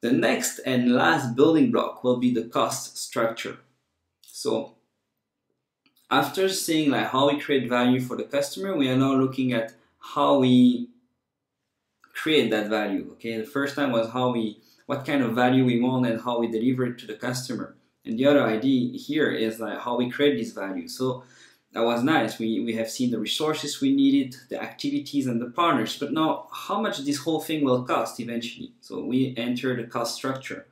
The next and last building block will be the cost structure. So after seeing like how we create value for the customer, we are now looking at how we create that value. Okay, the first time was what kind of value we want and how we deliver it to the customer. And the other idea here is like how we create this value. So that was nice. We have seen the resources we needed, the activities and the partners. But now how much this whole thing will cost eventually? So we enter the cost structure.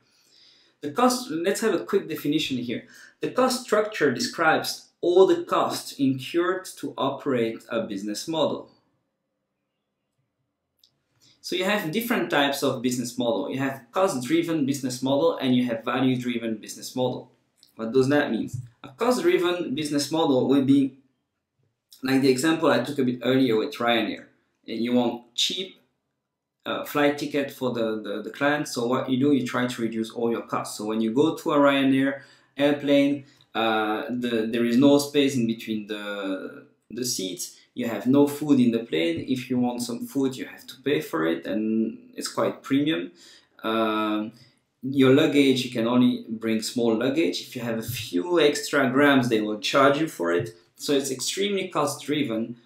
The cost, let's have a quick definition here. The cost structure describes all the costs incurred to operate a business model. So you have different types of business model. You have cost-driven business model and you have value-driven business model. What does that mean? A cost-driven business model will be like the example I took a bit earlier with Ryanair. And you want cheap flight ticket for the client. So what you do, you try to reduce all your costs. So when you go to a Ryanair airplane, there is no space in between the seats. You have no food in the plane. If you want some food, you have to pay for it, and it's quite premium. Your luggage, you can only bring small luggage. If you have a few extra grams, they will charge you for it. So it's extremely cost-driven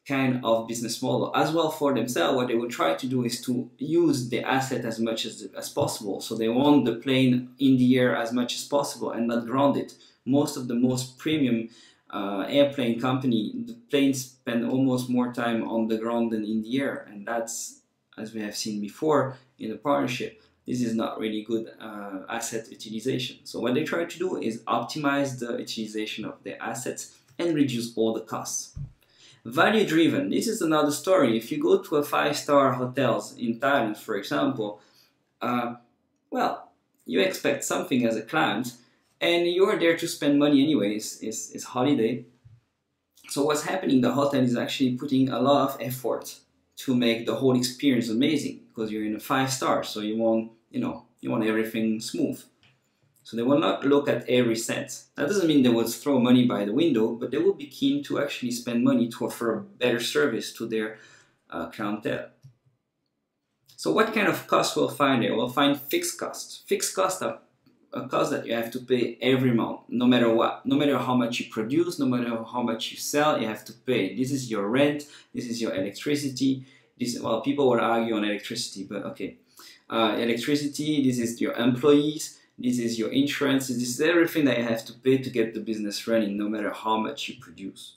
kind of business model. As well for themselves, what they will try to do is to use the asset as much as possible. So they want the plane in the air as much as possible and not ground it. Most of the most premium airplane company, the planes spend almost more time on the ground than in the air, and that's, as we have seen before in the partnership, this is not really good asset utilization. So what they try to do is optimize the utilization of their assets and reduce all the costs. Value driven, this is another story. If you go to a 5-star hotels in Thailand, for example, well, you expect something as a client, and you're there to spend money anyways. It's holiday. So what's happening? The hotel is actually putting a lot of effort to make the whole experience amazing, because you're in a 5-star, so you want everything smooth. So they will not look at every cent. That doesn't mean they will throw money by the window, but they will be keen to actually spend money to offer a better service to their clientele. So what kind of costs we'll find there? We'll find fixed costs. Fixed costs are a cost that you have to pay every month, no matter what. No matter how much you produce, no matter how much you sell, you have to pay. This is your rent, this is your electricity. Well, people will argue on electricity, but okay. Electricity, this is your employees, this is your insurance, this is everything that you have to pay to get the business running, no matter how much you produce.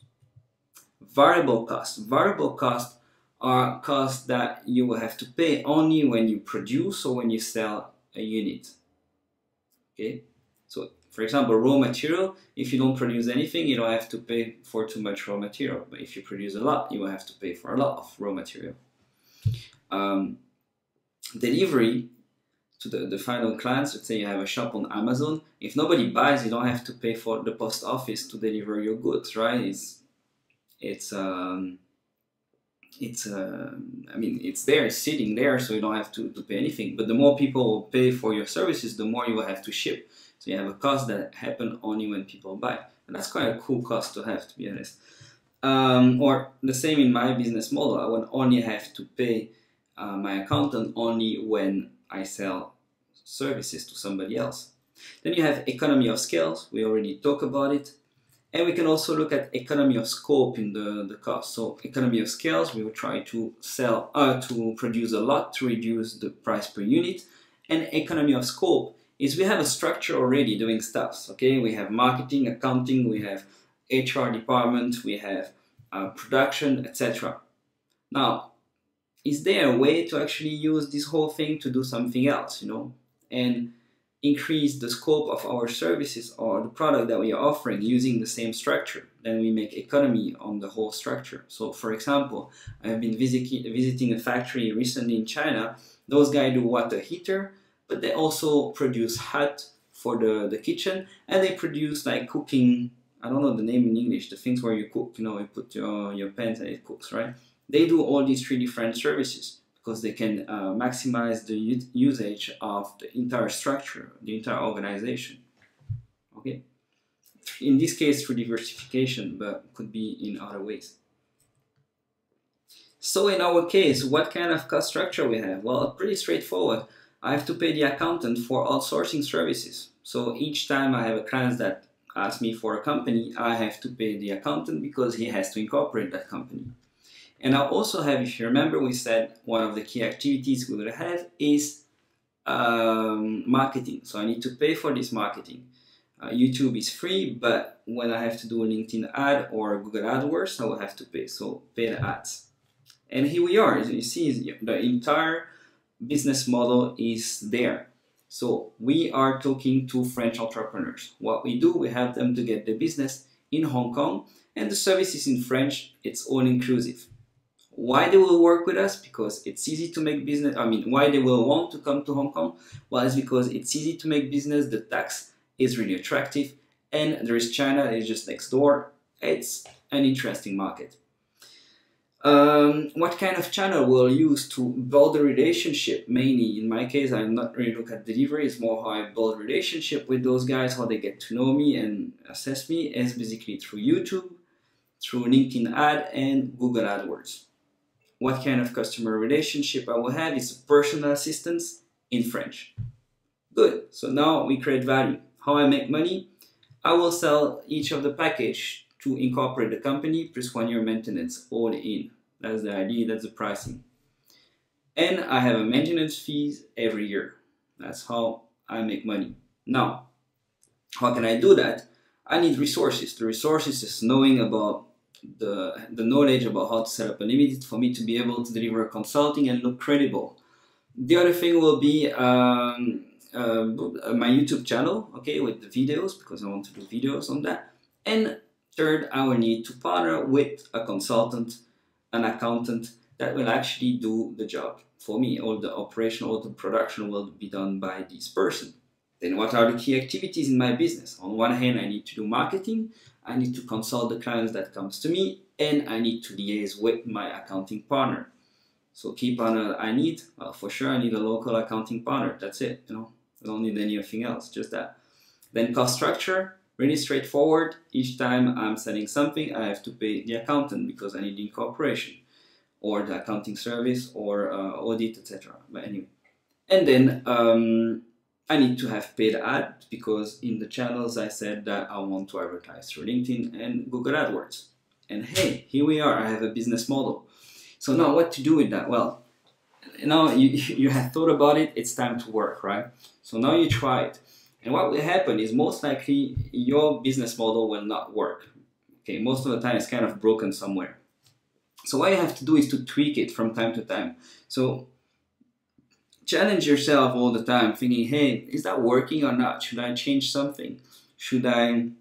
Variable costs. Variable costs are costs that you will have to pay only when you produce or when you sell a unit. Okay, so for example, raw material, if you don't produce anything, you don't have to pay for too much raw material. But if you produce a lot, you will have to pay for a lot of raw material. Delivery to the final clients, let's say you have a shop on Amazon. If nobody buys, you don't have to pay for the post office to deliver your goods, right? I mean, it's there, it's sitting there, so you don't have to pay anything. But the more people will pay for your services, the more you will have to ship. So you have a cost that happens only when people buy. And that's quite a cool cost to have, to be honest. Or the same in my business model. I will only have to pay my accountant only when I sell services to somebody else. Then you have economy of scale. We already talked about it. And we can also look at economy of scope in the cost. So economy of scales, we will try to produce a lot to reduce the price per unit. And economy of scope is we have a structure already doing stuff. Okay, we have marketing, accounting, we have HR department, we have production, etc. Now, is there a way to actually use this whole thing to do something else, and increase the scope of our services or the product that we are offering using the same structure? Then we make economy on the whole structure. So for example, I have been visiting a factory recently in China. Those guys do water heater, but they also produce hut for the kitchen, and they produce like cooking, I don't know the name in English, the things where you cook, you put your pans and it cooks, right? They do all these 3 different services, because they can maximize the usage of the entire structure, the entire organization. Okay, in this case through diversification, but could be in other ways. So in our case, what kind of cost structure we have? Well, pretty straightforward. I have to pay the accountant for outsourcing services. So each time I have a client that asks me for a company, I have to pay the accountant because he has to incorporate that company. And I also have, if you remember, we said one of the key activities we will have is marketing. So I need to pay for this marketing. YouTube is free, but when I have to do a LinkedIn ad or Google AdWords, I will have to pay. So paid ads. And here we are. As you see, the entire business model is there. So we are talking to French entrepreneurs. What we do, we help them to get the business in Hong Kong, and the service is in French. It's all inclusive. Why they will work with us? Because it's easy to make business. Why they will want to come to Hong Kong? Well, it's because it's easy to make business. The tax is really attractive, and there is China that is just next door. It's an interesting market. What kind of channel we'll use to build a relationship? Mainly, in my case, I'm not really look at delivery. It's more how I build relationship with those guys, how they get to know me and assess me, is basically through YouTube, through LinkedIn ad, and Google AdWords. What kind of customer relationship I will have is personal assistance in French. Good. So now we create value. How I make money? I will sell each of the package to incorporate the company plus 1 year maintenance all in. That's the idea, that's the pricing. And I have a maintenance fees every year. That's how I make money. Now, how can I do that? I need resources. The resources is knowing about the knowledge about how to set up a limited for me to be able to deliver consulting and look credible. The other thing will be my YouTube channel, okay, with the videos, because I want to do videos on that. And third, I will need to partner with a consultant, an accountant that will actually do the job for me. All the operation, all the production will be done by this person. Then what are the key activities in my business? On one hand, I need to do marketing, I need to consult the clients that comes to me, and I need to liaise with my accounting partner. So key partner I need, well, for sure I need a local accounting partner. That's it, I don't need anything else, just that. Then cost structure, really straightforward. Each time I'm selling something, I have to pay the accountant because I need the incorporation or the accounting service or audit, etc. But anyway, and then I need to have paid ads because in the channels I said that I want to advertise through LinkedIn and Google AdWords. And hey, here we are, I have a business model. So now what to do with that? Well, now you have thought about it, it's time to work, right? So now you try it. And what will happen is most likely your business model will not work. Okay, most of the time it's kind of broken somewhere. So what you have to do is to tweak it from time to time. So challenge yourself all the time thinking, hey, is that working or not? Should I change something? Should I,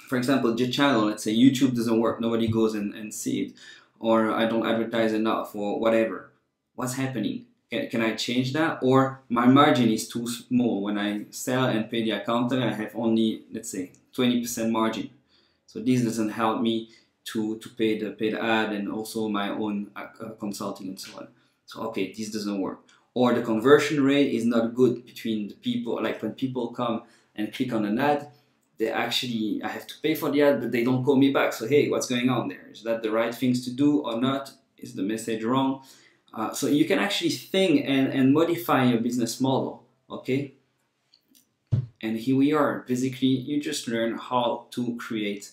for example, the channel, let's say YouTube doesn't work, nobody goes and see it, or I don't advertise enough or whatever. What's happening? Can I change that? Or my margin is too small. When I sell and pay the accountant, I have only, let's say, 20% margin. So this doesn't help me to pay the ad and also my own consulting and so on. So okay, this doesn't work. Or the conversion rate is not good between the people. Like when people come and click on an ad, they actually, I have to pay for the ad, but they don't call me back. So hey, what's going on there? Is that the right things to do or not? Is the message wrong? So you can actually think and modify your business model, okay? And here we are. Basically, you just learn how to create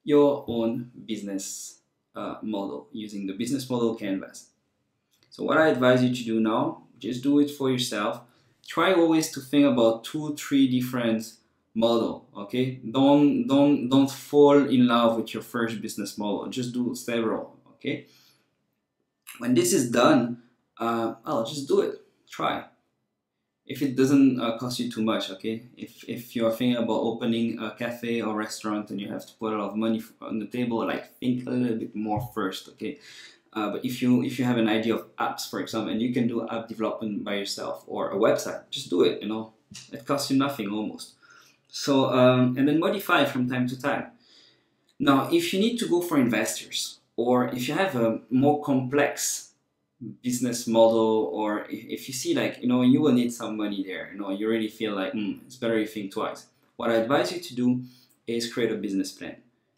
your own business model using the business model canvas. So what I advise you to do now, just do it for yourself. Try always to think about 2-3 different model, okay? Don't fall in love with your first business model. Just do several, okay? When this is done, I'll just do it. Try. If it doesn't cost you too much, okay? If you're thinking about opening a cafe or restaurant and you have to put a lot of money on the table, like think a little bit more first, okay? But if you have an idea of apps, for example, and you can do app development by yourself or a website, just do it. It costs you nothing almost. So and then modify from time to time. Now, if you need to go for investors, or if you have a more complex business model, or if you see like, you will need some money there, you really feel like, it's better you think twice. What I advise you to do is create a business plan.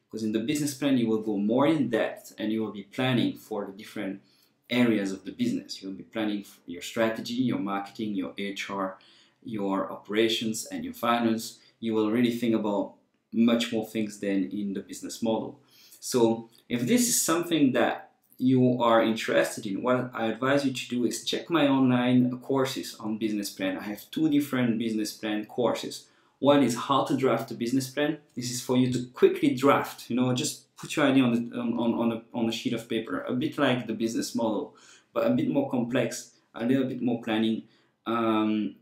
Because in the business plan, you will go more in depth and you will be planning for the different areas of the business. You'll be planning your strategy, your marketing, your HR, your operations, and your finance. You will really think about much more things than in the business model. So if this is something that you are interested in, what I advise you to do is check my online courses on business plan. I have 2 different business plan courses. One is how to draft a business plan. This is for you to quickly draft, just put your idea on a sheet of paper, a bit like the business model, but a bit more complex, a little bit more planning. And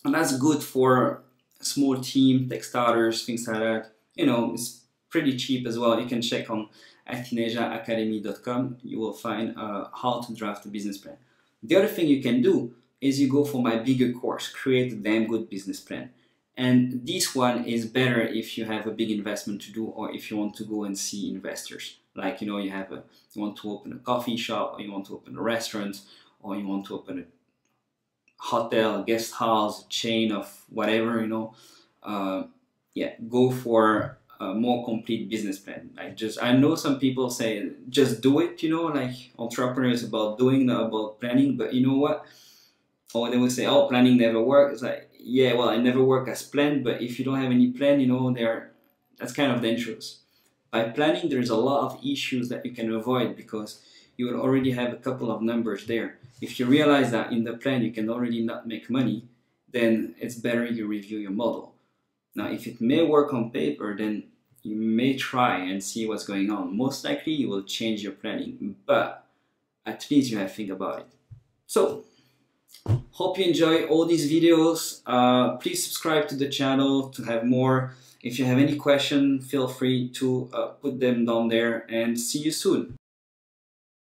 that's good for a small team, tech starters, things like that. It's pretty cheap as well. You can check on athenasiaacademy.com. You will find how to draft a business plan. The other thing you can do is you go for my bigger course, Create a Damn Good Business Plan. And this one is better if you have a big investment to do, or if you want to go and see investors. Like, you want to open a coffee shop, or you want to open a restaurant, or you want to open a hotel, a guest house, a chain of whatever, go for a more complete business plan. I know some people say, just do it, like entrepreneurs about doing, not about planning, but you know what? Or they will say, oh, planning never works. It's like, yeah, well, I never work as planned, but if you don't have any plan, that's kind of dangerous. By planning, there's a lot of issues that you can avoid because you will already have a couple of numbers there. If you realize that in the plan you can already not make money, then it's better you review your model. Now, if it may work on paper, then you may try and see what's going on. Most likely you will change your planning, but at least you have to think about it. So, hope you enjoy all these videos. Please subscribe to the channel to have more. If you have any question, feel free to put them down there, and see you soon.